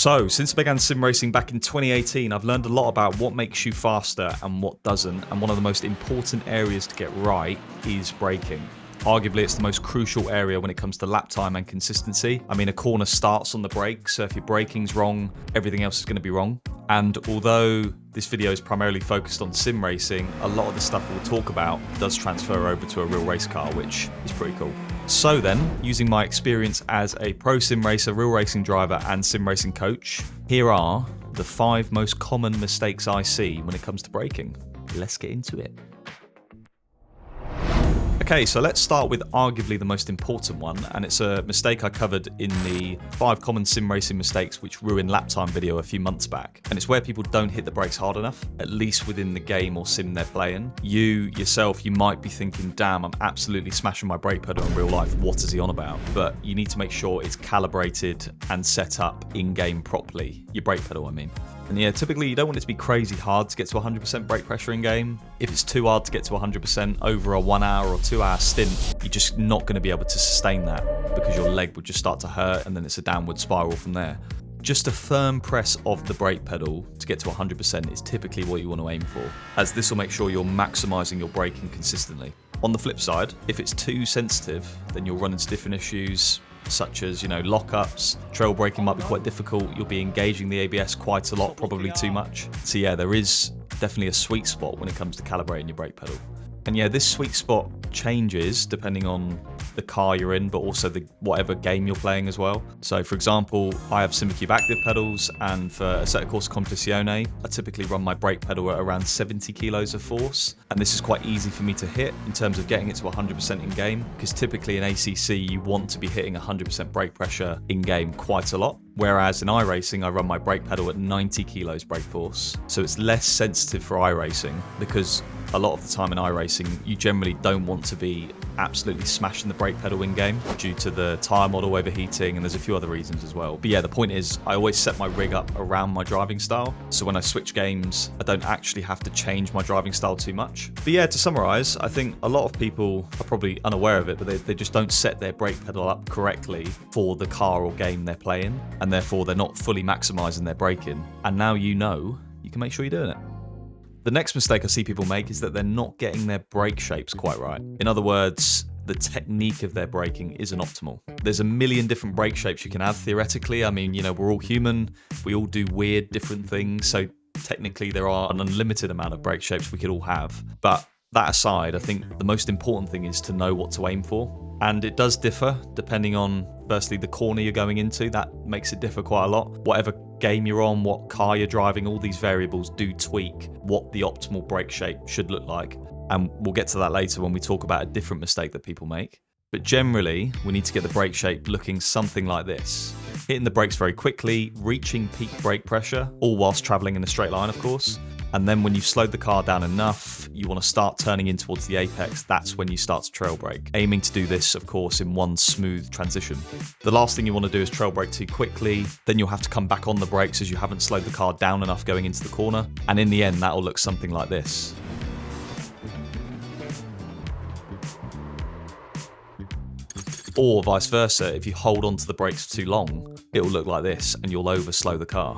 So, since I began sim racing back in 2018, I've learned a lot about what makes you faster and what doesn't, and one of the most important areas to get right is braking. Arguably, it's the most crucial area when it comes to lap time and consistency. I mean, a corner starts on the brake, so if your braking's wrong, everything else is going to be wrong. And although this video is primarily focused on sim racing, a lot of the stuff we'll talk about does transfer over to a real race car, which is pretty cool. So then, using my experience as a pro sim racer, real racing driver, and sim racing coach, here are the 5 most common mistakes I see when it comes to braking. Let's get into it. Okay, so let's start with arguably the most important one, and it's a mistake I covered in the 5 common sim racing mistakes which ruin lap time video a few months back. And it's where people don't hit the brakes hard enough, at least within the game or sim they're playing. You might be thinking, damn, I'm absolutely smashing my brake pedal in real life, what is he on about? But you need to make sure it's calibrated and set up in-game properly. Your brake pedal, I mean. And yeah, typically you don't want it to be crazy hard to get to 100% brake pressure in game. If it's too hard to get to 100% over a 1 hour or 2 hour stint, you're just not going to be able to sustain that because your leg would just start to hurt and then it's a downward spiral from there. Just a firm press of the brake pedal to get to 100% is typically what you want to aim for, as this will make sure you're maximising your braking consistently. On the flip side, if it's too sensitive, then you'll run into different issues, such as, lockups. Trail braking might be quite difficult. You'll be engaging the ABS quite a lot, probably too much. So yeah, there is definitely a sweet spot when it comes to calibrating your brake pedal. And yeah, this sweet spot changes depending on the car you're in, but also whatever game you're playing as well. So for example, I have SimCube active pedals, and for Assetto Corsa Competizione, I typically run my brake pedal at around 70 kilos of force. And this is quite easy for me to hit in terms of getting it to 100% in game, because typically in ACC, you want to be hitting 100% brake pressure in game quite a lot. Whereas in iRacing, I run my brake pedal at 90 kilos brake force. So it's less sensitive for iRacing, because a lot of the time in iRacing, you generally don't want to be absolutely smashing the brake pedal in game due to the tyre model overheating, and there's a few other reasons as well. But yeah, the point is, I always set my rig up around my driving style. So when I switch games, I don't actually have to change my driving style too much. But yeah, to summarize, I think a lot of people are probably unaware of it, but they just don't set their brake pedal up correctly for the car or game they're playing, and therefore they're not fully maximizing their braking. And now you can make sure you're doing it. The next mistake I see people make is that they're not getting their brake shapes quite right. In other words, the technique of their braking isn't optimal. There's a million different brake shapes you can have theoretically. I mean, we're all human. We all do weird different things. So technically there are an unlimited amount of brake shapes we could all have. But that aside, I think the most important thing is to know what to aim for. And it does differ depending on, firstly, the corner you're going into. That makes it differ quite a lot. Whatever game you're on, what car you're driving, all these variables do tweak what the optimal brake shape should look like. And we'll get to that later when we talk about a different mistake that people make. But generally, we need to get the brake shape looking something like this. Hitting the brakes very quickly, reaching peak brake pressure, all whilst traveling in a straight line, of course. And then when you've slowed the car down enough, you want to start turning in towards the apex. That's when you start to trail brake. Aiming to do this, of course, in one smooth transition. The last thing you want to do is trail brake too quickly. Then you'll have to come back on the brakes as you haven't slowed the car down enough going into the corner. And in the end, that'll look something like this. Or vice versa, if you hold onto the brakes for too long, it will look like this and you'll overslow the car.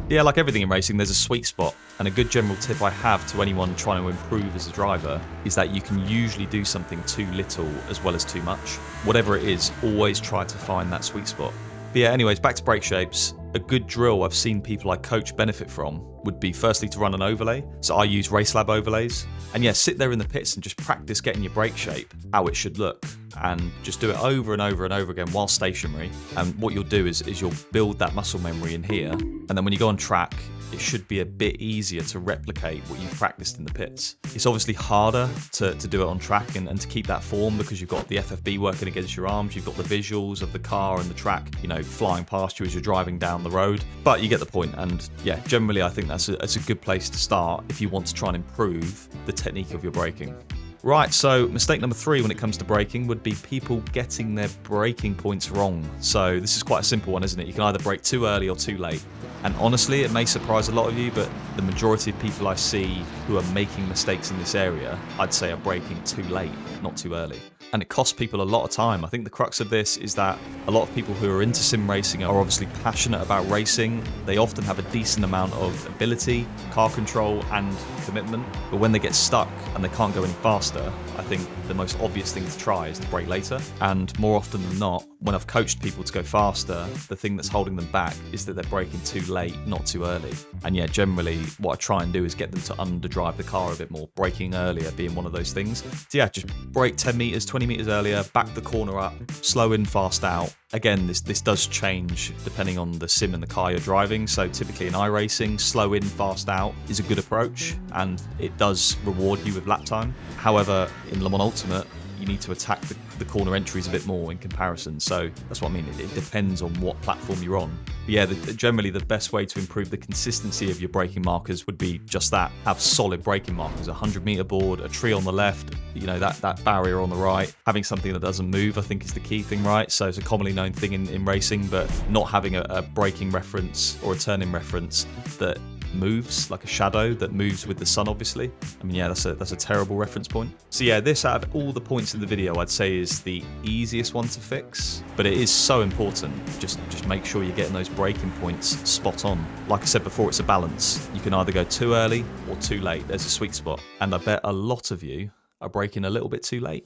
Yeah, like everything in racing, there's a sweet spot. And a good general tip I have to anyone trying to improve as a driver is that you can usually do something too little as well as too much. Whatever it is, always try to find that sweet spot. But yeah, anyways, back to brake shapes. A good drill I've seen people I coach benefit from would be firstly to run an overlay. So I use RaceLab overlays. And yeah, sit there in the pits and just practice getting your brake shape, how it should look. And just do it over and over and over again while stationary. And what you'll do is you'll build that muscle memory in here. And then when you go on track, it should be a bit easier to replicate what you've practiced in the pits. It's obviously harder to do it on track and to keep that form because you've got the FFB working against your arms, you've got the visuals of the car and the track, flying past you as you're driving down the road. But you get the point, and yeah, generally I think that's a good place to start if you want to try and improve the technique of your braking. Right, so mistake number 3 when it comes to braking would be people getting their braking points wrong. So this is quite a simple one, isn't it? You can either brake too early or too late. And honestly, it may surprise a lot of you, but the majority of people I see who are making mistakes in this area, I'd say are braking too late, not too early. and it costs people a lot of time. I think the crux of this is that a lot of people who are into sim racing are obviously passionate about racing. They often have a decent amount of ability, car control, and commitment. But when they get stuck and they can't go any faster, I think the most obvious thing to try is to brake later. And more often than not, when I've coached people to go faster, the thing that's holding them back is that they're braking too late, not too early. And yeah, generally what I try and do is get them to underdrive the car a bit more, braking earlier being one of those things. So yeah, just brake 10 meters, 20 meters earlier, back the corner up, slow in, fast out. Again, this does change depending on the sim and the car you're driving. So typically in iRacing, slow in, fast out is a good approach, and it does reward you with lap time. However, in Le Mans Ultimate, you need to attack the corner entries a bit more in comparison. So that's what I mean. It depends on what platform you're on. But yeah, generally the best way to improve the consistency of your braking markers would be just that. Have solid braking markers, a 100-meter board, a tree on the left, you know, that barrier on the right. Having something that doesn't move, I think, is the key thing, right? So it's a commonly known thing in racing, but not having a braking reference or a turning reference that moves, like a shadow that moves with the sun, obviously. I mean, yeah, that's a terrible reference point. So yeah, this, out of all the points in the video, I'd say is the easiest one to fix, but it is so important. Just make sure you're getting those braking points spot on. Like I said before, it's a balance. You can either go too early or too late. There's a sweet spot, and I bet a lot of you are braking a little bit too late.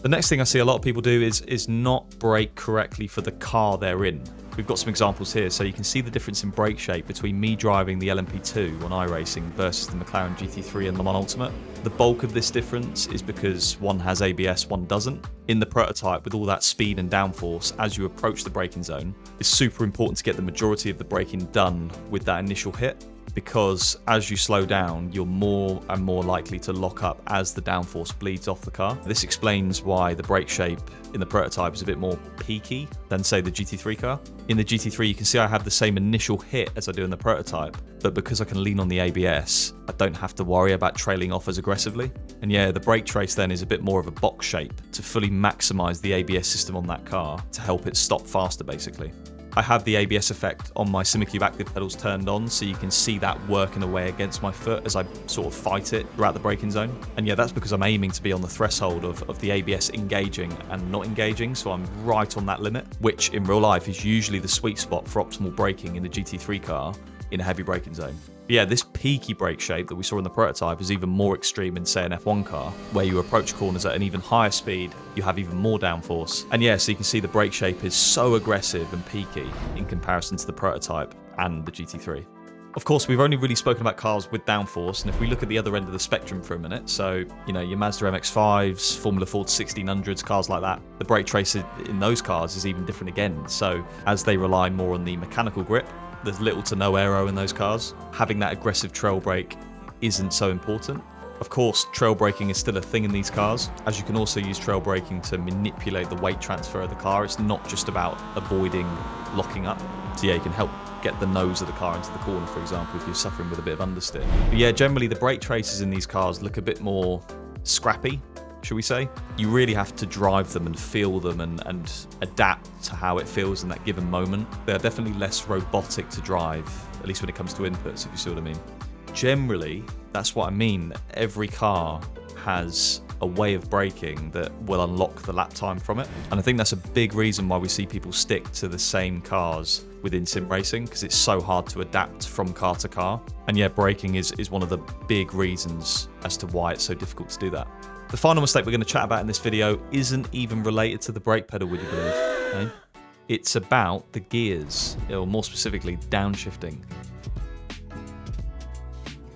The next thing I see a lot of people do is not brake correctly for the car they're in. We've got some examples here, so you can see the difference in brake shape between me driving the LMP2 on iRacing versus the McLaren GT3 and Le Mans Ultimate. The bulk of this difference is because one has ABS, one doesn't. In the prototype, with all that speed and downforce as you approach the braking zone, it's super important to get the majority of the braking done with that initial hit, because as you slow down, you're more and more likely to lock up as the downforce bleeds off the car. This explains why the brake shape in the prototype is a bit more peaky than, say, the GT3 car. In the GT3, you can see I have the same initial hit as I do in the prototype, but because I can lean on the ABS, I don't have to worry about trailing off as aggressively. And yeah, the brake trace then is a bit more of a box shape to fully maximize the ABS system on that car to help it stop faster, basically. I have the ABS effect on my SimiCube active pedals turned on, so you can see that working away against my foot as I sort of fight it throughout the braking zone. And yeah, that's because I'm aiming to be on the threshold of the ABS engaging and not engaging, so I'm right on that limit, which in real life is usually the sweet spot for optimal braking in the GT3 car in a heavy braking zone. But yeah, this peaky brake shape that we saw in the prototype is even more extreme in, say, an F1 car, where you approach corners at an even higher speed, you have even more downforce. And yeah, so you can see the brake shape is so aggressive and peaky in comparison to the prototype and the GT3. Of course, we've only really spoken about cars with downforce, and if we look at the other end of the spectrum for a minute, so, you know, your Mazda MX-5s, Formula Ford 1600s, cars like that, the brake trace in those cars is even different again. So as they rely more on the mechanical grip, there's little to no aero in those cars. Having that aggressive trail brake isn't so important. Of course, trail braking is still a thing in these cars, as you can also use trail braking to manipulate the weight transfer of the car. It's not just about avoiding locking up. So yeah, you can help get the nose of the car into the corner, for example, if you're suffering with a bit of understeer. But yeah, generally the brake traces in these cars look a bit more scrappy, should we say. You really have to drive them and feel them and adapt to how it feels in that given moment. They're definitely less robotic to drive, at least when it comes to inputs, if you see what I mean. Generally, that's what I mean. Every car has a way of braking that will unlock the lap time from it. And I think that's a big reason why we see people stick to the same cars within sim racing, because it's so hard to adapt from car to car. And yeah, braking is one of the big reasons as to why it's so difficult to do that. The final mistake we're going to chat about in this video isn't even related to the brake pedal, would you believe? Okay? It's about the gears, or more specifically, downshifting.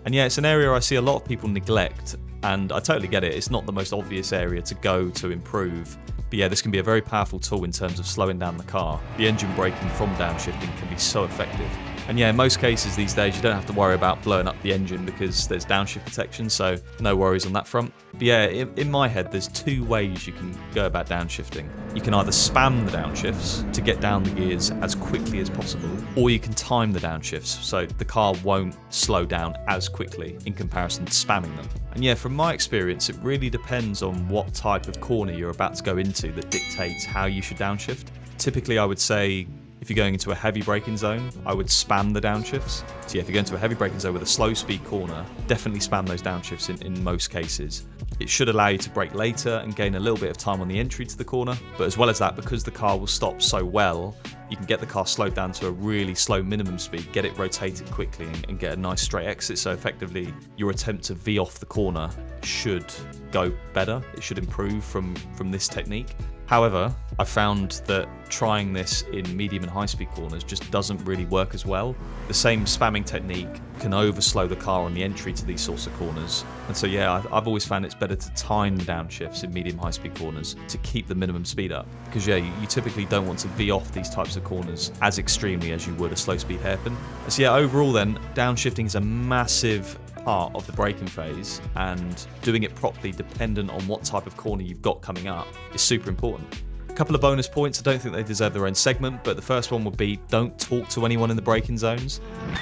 And yeah, it's an area I see a lot of people neglect, and I totally get it. It's not the most obvious area to go to improve, but yeah, this can be a very powerful tool in terms of slowing down the car. The engine braking from downshifting can be so effective. And yeah, in most cases these days you don't have to worry about blowing up the engine because there's downshift protection, so no worries on that front. But yeah, in my head there's two ways you can go about downshifting. You can either spam the downshifts to get down the gears as quickly as possible, or you can time the downshifts so the car won't slow down as quickly in comparison to spamming them. And yeah, from my experience, it really depends on what type of corner you're about to go into that dictates how you should downshift. Typically I would say If you're going into a heavy braking zone, I would spam the downshifts. So yeah, if you're going to a heavy braking zone with a slow speed corner, definitely spam those downshifts in most cases. It should allow you to brake later and gain a little bit of time on the entry to the corner. But as well as that, because the car will stop so well, you can get the car slowed down to a really slow minimum speed, get it rotated quickly and get a nice straight exit. So effectively, your attempt to V off the corner should go better. It should improve from this technique. However, I found that trying this in medium and high speed corners just doesn't really work as well. The same spamming technique can overslow the car on the entry to these sorts of corners. And so yeah, I've always found it's better to time the downshifts in medium high speed corners to keep the minimum speed up. Because yeah, you typically don't want to V off these types of corners as extremely as you would a slow speed hairpin. So yeah, overall then, downshifting is a massive part of the braking phase, and doing it properly dependent on what type of corner you've got coming up is super important. A couple of bonus points, I don't think they deserve their own segment, but the first one would be don't talk to anyone in the braking zones.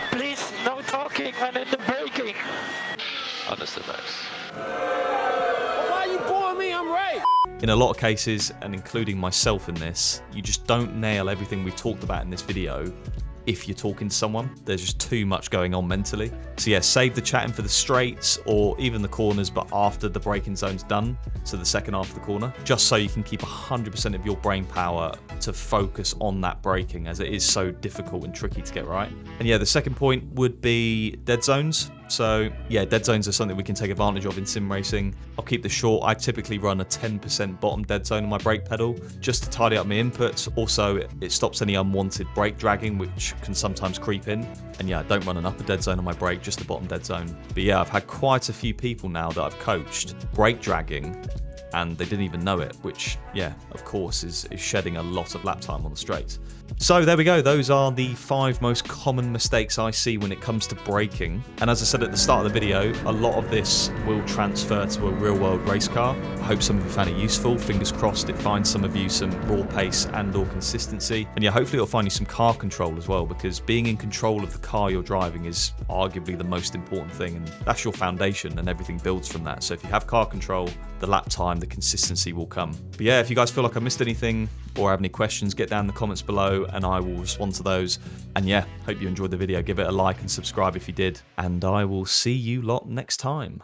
Please, no talking when in the braking. Understood, Max. Well, why are you boring me? I'm right. In a lot of cases, and including myself in this, you just don't nail everything we've talked about in this video if you're talking to someone. There's just too much going on mentally. So yeah, save the chatting for the straights or even the corners, but after the braking zone's done, so the second half of the corner, just so you can keep 100% of your brain power to focus on that braking, as it is so difficult and tricky to get right. And yeah, the second point would be dead zones. So yeah, dead zones are something we can take advantage of in sim racing. I'll keep this short. I typically run a 10% bottom dead zone on my brake pedal just to tidy up my inputs. Also, it stops any unwanted brake dragging, which can sometimes creep in. And yeah, I don't run an upper dead zone on my brake, just a bottom dead zone. But yeah, I've had quite a few people now that I've coached brake dragging and they didn't even know it, which yeah, of course is shedding a lot of lap time on the straights. So there we go, those are the 5 most common mistakes I see when it comes to braking. And as I said at the start of the video, a lot of this will transfer to a real world race car. I hope some of you found it useful. Fingers crossed it finds some of you some raw pace and or consistency. And yeah, hopefully it'll find you some car control as well, because being in control of the car you're driving is arguably the most important thing, and that's your foundation and everything builds from that. So if you have car control, the lap time, the consistency will come. But yeah, if you guys feel like I missed anything or have any questions, get down in the comments below and I will respond to those. And yeah, hope you enjoyed the video. Give it a like and subscribe if you did. And I will see you lot next time.